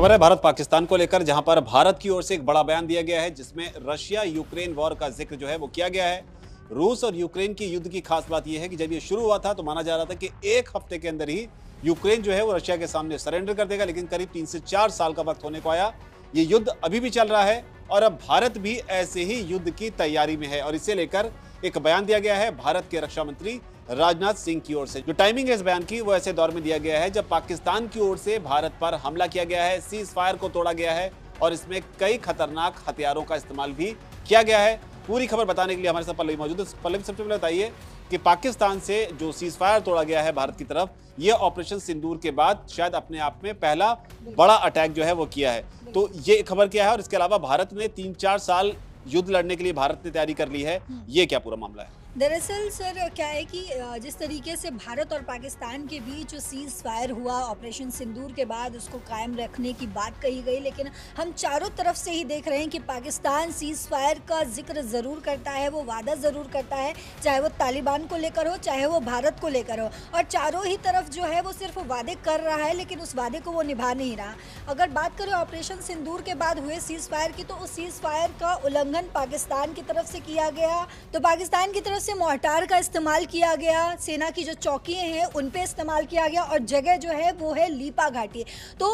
खबर है भारत पाकिस्तान को लेकर, जहां पर भारत की ओर से एक बड़ा बयान दिया गया है जिसमें रशिया यूक्रेन वॉर का जिक्र जो है वो किया गया है। रूस और यूक्रेन की युद्ध की खास बात यह है कि जब ये शुरू हुआ था तो माना जा रहा था कि एक हफ्ते के अंदर ही यूक्रेन जो है वो रशिया के सामने सरेंडर कर देगा, लेकिन करीब 3 से 4 साल का वक्त होने को आया। ये युद्ध अभी भी चल रहा है और अब भारत भी ऐसे ही युद्ध की तैयारी में है और इसे लेकर एक बयान दिया गया है भारत के रक्षा मंत्री राजनाथ सिंह की ओर से। जो टाइमिंग है इस बयान की वो ऐसे दौर में दिया गया है जब पाकिस्तान की ओर से भारत पर हमला किया गया है, सीज फायर को तोड़ा गया है और इसमें कई खतरनाक हथियारों का इस्तेमाल भी किया गया है। पूरी खबर बताने के लिए हमारे साथ पल्लवी मौजूद है। पल्लवी, सबसे पहले बताइए कि पाकिस्तान से जो सीज फायर तोड़ा गया है भारत की तरफ, ये ऑपरेशन सिंदूर के बाद शायद अपने आप में पहला बड़ा अटैक जो है वो किया है, तो ये खबर क्या है? और इसके अलावा भारत ने 3-4 साल युद्ध लड़ने के लिए भारत ने तैयारी कर ली है, ये क्या पूरा मामला है? दरअसल सर क्या है कि जिस तरीके से भारत और पाकिस्तान के बीच जो सीज़ फायर हुआ ऑपरेशन सिंदूर के बाद, उसको कायम रखने की बात कही गई, लेकिन हम चारों तरफ से ही देख रहे हैं कि पाकिस्तान सीज़ फायर का जिक्र ज़रूर करता है, वो वादा ज़रूर करता है, चाहे वो तालिबान को लेकर हो, चाहे वो भारत को लेकर हो, और चारों ही तरफ जो है वो सिर्फ वादे कर रहा है लेकिन उस वादे को वो निभा नहीं रहा। अगर बात करें ऑपरेशन सिंदूर के बाद हुए सीज़ फायर की, तो उस सीज़ फायर का उल्लंघन पाकिस्तान की तरफ से किया गया। तो पाकिस्तान की तरफ से मोर्टार का इस्तेमाल किया गया, सेना की जो चौकियां हैं उन पे इस्तेमाल किया गया और जगह जो है वो है लीपा घाटी। तो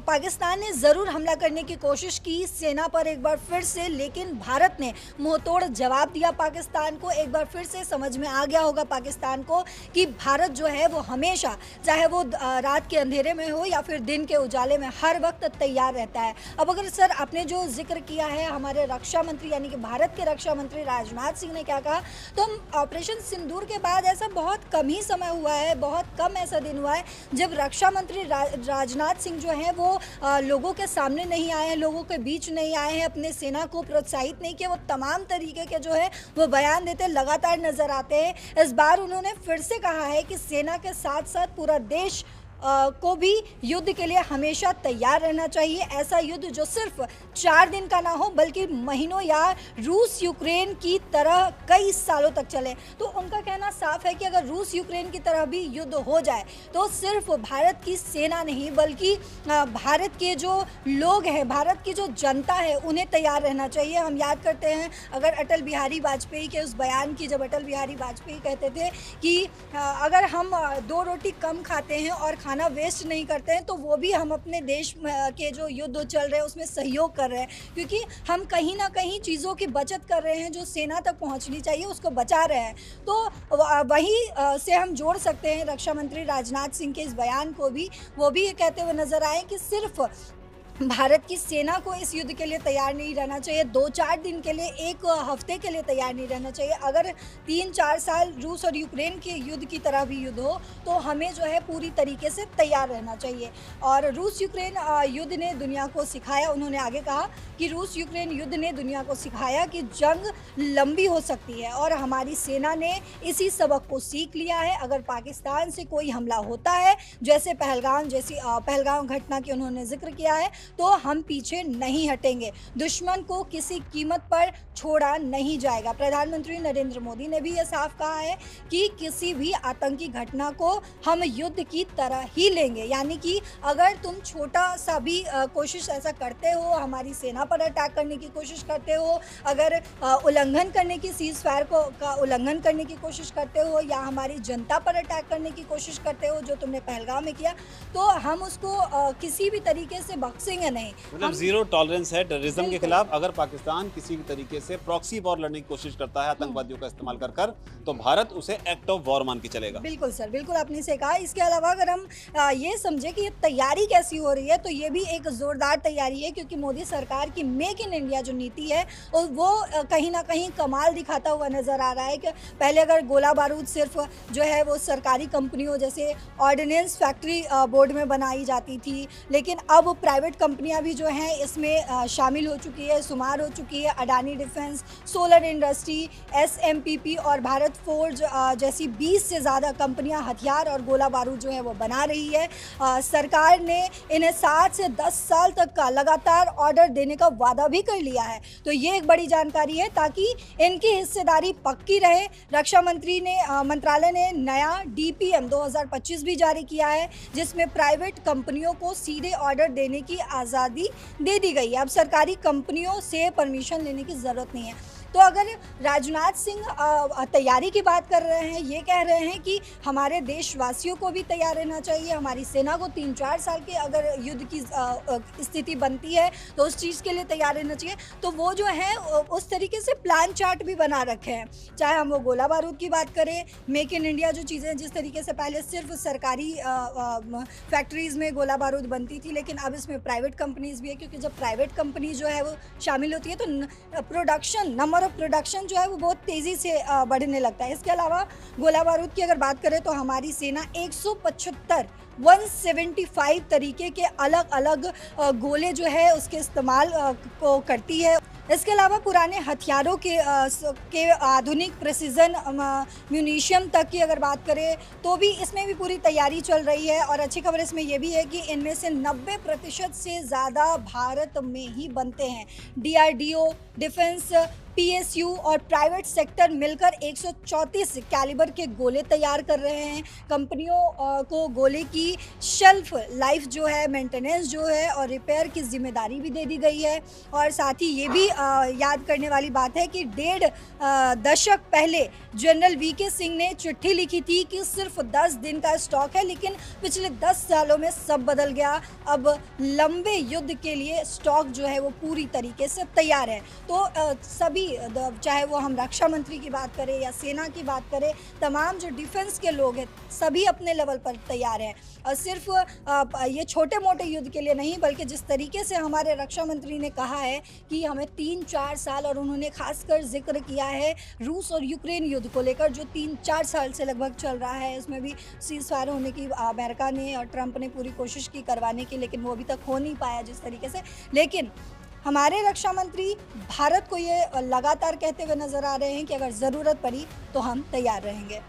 पाकिस्तान ने ज़रूर हमला करने की कोशिश की सेना पर एक बार फिर से, लेकिन भारत ने मुंहतोड़ जवाब दिया पाकिस्तान को। एक बार फिर से समझ में आ गया होगा पाकिस्तान को कि भारत जो है वो हमेशा, चाहे वो रात के अंधेरे में हो या फिर दिन के उजाले में, हर वक्त तैयार रहता है। अब अगर सर आपने जो जिक्र किया है हमारे रक्षा मंत्री यानी कि भारत के रक्षा मंत्री राजनाथ सिंह ने क्या कहा, तो हम ऑपरेशन सिंदूर के बाद ऐसा बहुत कम ही समय हुआ है, बहुत कम ऐसा दिन हुआ है जब रक्षा मंत्री राजनाथ सिंह जो हैं वो लोगों के सामने नहीं आए हैं, लोगों के बीच नहीं आए हैं, अपने सेना को प्रोत्साहित नहीं किया। वो तमाम तरीके के जो है वो बयान देते लगातार नजर आते हैं। इस बार उन्होंने फिर से कहा है कि सेना के साथ साथ पूरा देश को भी युद्ध के लिए हमेशा तैयार रहना चाहिए। ऐसा युद्ध जो सिर्फ 4 दिन का ना हो बल्कि महीनों या रूस यूक्रेन की तरह कई सालों तक चले। तो उनका कहना साफ है कि अगर रूस यूक्रेन की तरह भी युद्ध हो जाए तो सिर्फ भारत की सेना नहीं बल्कि भारत के जो लोग हैं, भारत की जो जनता है, उन्हें तैयार रहना चाहिए। हम याद करते हैं अगर अटल बिहारी वाजपेयी के उस बयान की, जब अटल बिहारी वाजपेयी कहते थे कि अगर हम 2 रोटी कम खाते हैं और खाना वेस्ट नहीं करते हैं तो वो भी हम अपने देश के जो युद्ध चल रहे हैं उसमें सहयोग कर रहे हैं, क्योंकि हम कहीं ना कहीं चीज़ों की बचत कर रहे हैं जो सेना तक पहुंचनी चाहिए उसको बचा रहे हैं। तो वहीं से हम जोड़ सकते हैं रक्षा मंत्री राजनाथ सिंह के इस बयान को भी। वो भी ये कहते हुए नजर आए कि सिर्फ भारत की सेना को इस युद्ध के लिए तैयार नहीं रहना चाहिए, 2-4 दिन के लिए, 1 हफ्ते के लिए तैयार नहीं रहना चाहिए। अगर 3-4 साल रूस और यूक्रेन के युद्ध की तरह भी युद्ध हो तो हमें जो है पूरी तरीके से तैयार रहना चाहिए। और रूस यूक्रेन युद्ध ने दुनिया को सिखाया, उन्होंने आगे कहा कि रूस यूक्रेन युद्ध ने दुनिया को सिखाया कि जंग लंबी हो सकती है और हमारी सेना ने इसी सबक को सीख लिया है। अगर पाकिस्तान से कोई हमला होता है, जैसे पहलगाम घटना की उन्होंने जिक्र किया है, तो हम पीछे नहीं हटेंगे, दुश्मन को किसी कीमत पर छोड़ा नहीं जाएगा। प्रधानमंत्री नरेंद्र मोदी ने भी ये साफ कहा है कि किसी भी आतंकी घटना को हम युद्ध की तरह ही लेंगे, यानी कि अगर तुम छोटा सा भी कोशिश ऐसा करते हो, हमारी सेना पर अटैक करने की कोशिश करते हो, अगर उल्लंघन करने की सीज फायर का उल्लंघन करने की कोशिश करते हो या हमारी जनता पर अटैक करने की कोशिश करते हो जो तुमने पहलगाम में किया, तो हम उसको किसी भी तरीके से बख्शेंगे नहीं। मतलब जीरो टॉलरेंस है टेररिज्म के खिलाफ। अगर पाकिस्तान किसी भी तरीके से प्रॉक्सी वॉर लड़ने की कोशिश करता है आतंकवादियों का इस्तेमाल कर तो भारत उसे एक्ट ऑफ वॉर मान के चलेगा। बिल्कुल सर, बिल्कुल आपने से कहा। इसके अलावा अगर हम ये समझे कि ये तैयारी कैसी हो रही है, तो ये भी एक जोरदार तैयारी है, क्योंकि मोदी सरकार की मेक इन इंडिया जो नीति है वो कहीं ना कहीं कमाल दिखाता हुआ नजर आ रहा है। कि पहले अगर गोला बारूद सिर्फ जो है वो सरकारी कंपनियों जैसे ऑर्डिनेंस फैक्ट्री बोर्ड में बनाई जाती थी, लेकिन अब प्राइवेट कंपनियां भी जो हैं इसमें शामिल हो चुकी है, शुमार हो चुकी है। अडानी डिफेंस, सोलर इंडस्ट्री, एसएमपीपी और भारत फोर्ज जैसी 20 से ज़्यादा कंपनियां हथियार और गोला बारूद जो है वो बना रही है। सरकार ने इन्हें 7 से 10 साल तक का लगातार ऑर्डर देने का वादा भी कर लिया है, तो ये एक बड़ी जानकारी है ताकि इनकी हिस्सेदारी पक्की रहे। रक्षा मंत्रालय ने नया डीपीएम 2025 भी जारी किया है, जिसमें प्राइवेट कंपनियों को सीधे ऑर्डर देने की आज़ादी दे दी गई है। अब सरकारी कंपनियों से परमिशन लेने की ज़रूरत नहीं है। तो अगर राजनाथ सिंह तैयारी की बात कर रहे हैं, ये कह रहे हैं कि हमारे देशवासियों को भी तैयार रहना चाहिए, हमारी सेना को 3-4 साल के अगर युद्ध की स्थिति बनती है तो उस चीज़ के लिए तैयार रहना चाहिए। तो वो जो है उस तरीके से प्लान चार्ट भी बना रखे हैं। चाहे हम वो गोला बारूद की बात करें, मेक इन इंडिया जो चीज़ें जिस तरीके से पहले सिर्फ सरकारी फैक्ट्रीज़ में गोला बारूद बनती थी, लेकिन अब इसमें प्राइवेट कंपनीज़ भी है, क्योंकि जब प्राइवेट कंपनी जो है वो शामिल होती है तो प्रोडक्शन नंबर ऑफ प्रोडक्शन जो है वो बहुत तेज़ी से बढ़ने लगता है। इसके अलावा गोला बारूद की अगर बात करें तो हमारी सेना 175 तरीके के अलग अलग गोले जो है उसके इस्तेमाल को करती है। इसके अलावा पुराने हथियारों के आधुनिक प्रिसीजन म्यूनिशियम तक की अगर बात करें तो भी इसमें भी पूरी तैयारी चल रही है। और अच्छी खबर इसमें यह भी है कि इनमें से 90% से ज़्यादा भारत में ही बनते हैं। DRDO, डिफेंस, PSU और प्राइवेट सेक्टर मिलकर 134 कैलिबर के गोले तैयार कर रहे हैं। कंपनियों को गोले की शेल्फ लाइफ जो है, मेंटेनेंस जो है और रिपेयर की जिम्मेदारी भी दे दी गई है। और साथ ही ये भी याद करने वाली बात है कि 1.5 दशक पहले जनरल VK सिंह ने चिट्ठी लिखी थी कि सिर्फ 10 दिन का स्टॉक है, लेकिन पिछले 10 सालों में सब बदल गया। अब लंबे युद्ध के लिए स्टॉक जो है वो पूरी तरीके से तैयार है। तो सभी, चाहे वो हम रक्षा मंत्री की बात करें या सेना की बात करें, तमाम जो डिफेंस के लोग हैं सभी अपने लेवल पर तैयार हैं। और सिर्फ ये छोटे मोटे युद्ध के लिए नहीं, बल्कि जिस तरीके से हमारे रक्षा मंत्री ने कहा है कि हमें 3-4 साल, और उन्होंने खासकर जिक्र किया है रूस और यूक्रेन युद्ध को लेकर जो 3-4 साल से लगभग चल रहा है। इसमें भी सीज फायर होने की अमेरिका ने और ट्रंप ने पूरी कोशिश की करवाने की, लेकिन वो अभी तक हो नहीं पाया जिस तरीके से। लेकिन हमारे रक्षा मंत्री भारत को ये लगातार कहते हुए नजर आ रहे हैं कि अगर ज़रूरत पड़ी तो हम तैयार रहेंगे।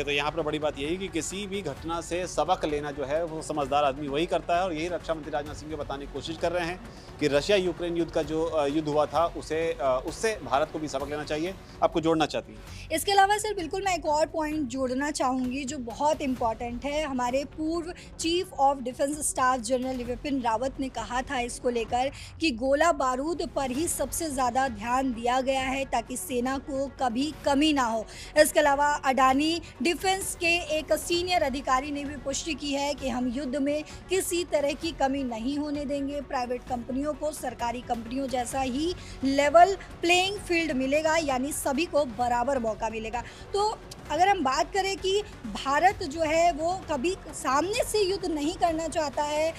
तो यहाँ पर बड़ी बात यही कि किसी भी घटना से सबक लेना जो है वो समझदार आदमी वही करता है। और यही रक्षा मंत्री राजनाथ सिंह को बताने की कोशिश कर रहे हैं कि रशिया यूक्रेन युद्ध का जो युद्ध हुआ था उससे भारत को भी सबक लेना चाहिए। आपको जोड़ना चाहती हैं? इसके अलावा सर बिल्कुल मैं एक और पॉइंट जोड़ना चाहूँगी जो बहुत इम्पॉर्टेंट है। हमारे पूर्व chief of defence staff general Vipin Rawat ने कहा था इसको लेकर कि गोला बारूद पर ही सबसे ज़्यादा ध्यान दिया गया है ताकि सेना को कभी कमी ना हो। इसके अलावा अडानी डिफेंस के एक सीनियर अधिकारी ने भी पुष्टि की है कि हम युद्ध में किसी तरह की कमी नहीं होने देंगे। प्राइवेट कंपनियों को सरकारी कंपनियों जैसा ही लेवल प्लेइंग फील्ड मिलेगा, यानी सभी को बराबर मौका मिलेगा। तो अगर हम बात करें कि भारत जो है वो कभी सामने से युद्ध नहीं करना चाहता है,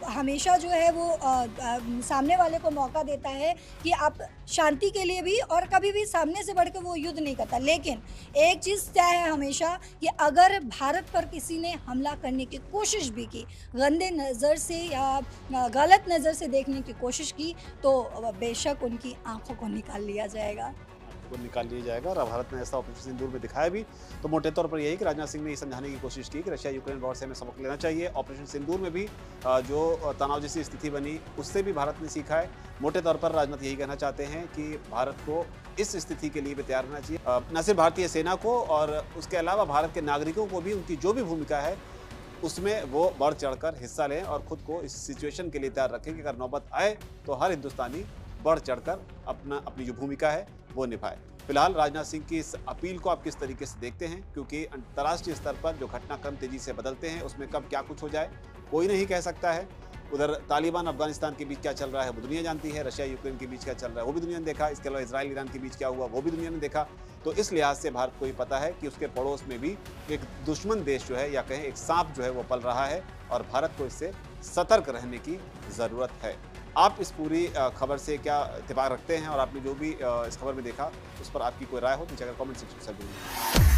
हमेशा जो है वो सामने वाले को मौका देता है कि आप शांति के लिए भी, और कभी भी सामने से बढ़कर वो युद्ध नहीं करता। लेकिन एक चीज़ तय है हमेशा कि अगर भारत पर किसी ने हमला करने की कोशिश भी की, गंदे नज़र से या गलत नज़र से देखने की कोशिश की, तो बेशक उनकी आंखों को निकाल लिया जाएगा। को निकाल लिया जाएगा। और भारत ने ऐसा ऑपरेशन सिंदूर में दिखाया भी। तो मोटे तौर पर यही कि राजनाथ सिंह ने ये समझाने की कोशिश की कि रशिया यूक्रेन वॉर से हमें सबक लेना चाहिए। ऑपरेशन सिंदूर में भी जो तनाव जैसी स्थिति बनी उससे भी भारत ने सीखा है। मोटे तौर पर राजनाथ यही कहना चाहते हैं कि भारत को इस स्थिति के लिए भी तैयार रहना चाहिए। न सिर्फ भारतीय सेना को और उसके अलावा भारत के नागरिकों को भी उनकी जो भी भूमिका है उसमें वो बढ़ चढ़कर हिस्सा लें और खुद को इस सिचुएशन के लिए तैयार रखें कि अगर नौबत आए तो हर हिंदुस्तानी बढ़ चढ़कर अपनी जो भूमिका है वो निभाए। फिलहाल राजनाथ सिंह की इस अपील को आप किस तरीके से देखते हैं, क्योंकि अंतर्राष्ट्रीय स्तर पर जो घटनाक्रम तेजी से बदलते हैं उसमें कब क्या कुछ हो जाए कोई नहीं कह सकता है। उधर तालिबान अफगानिस्तान के बीच क्या चल रहा है वो दुनिया जानती है, रशिया यूक्रेन के बीच क्या चल रहा है वो भी दुनिया ने देखा, इसके अलावा इजराइल ईरान के बीच क्या हुआ वो भी दुनिया ने देखा। तो इस लिहाज से भारत को ये पता है कि उसके पड़ोस में भी एक दुश्मन देश जो है या कहें एक सांप जो है वो पल रहा है और भारत को इससे सतर्क रहने की ज़रूरत है। आप इस पूरी खबर से क्या इत्तेफाक रखते हैं और आपने जो भी इस खबर में देखा उस पर आपकी कोई राय हो तो नीचे कमेंट सेक्शन में जरूर।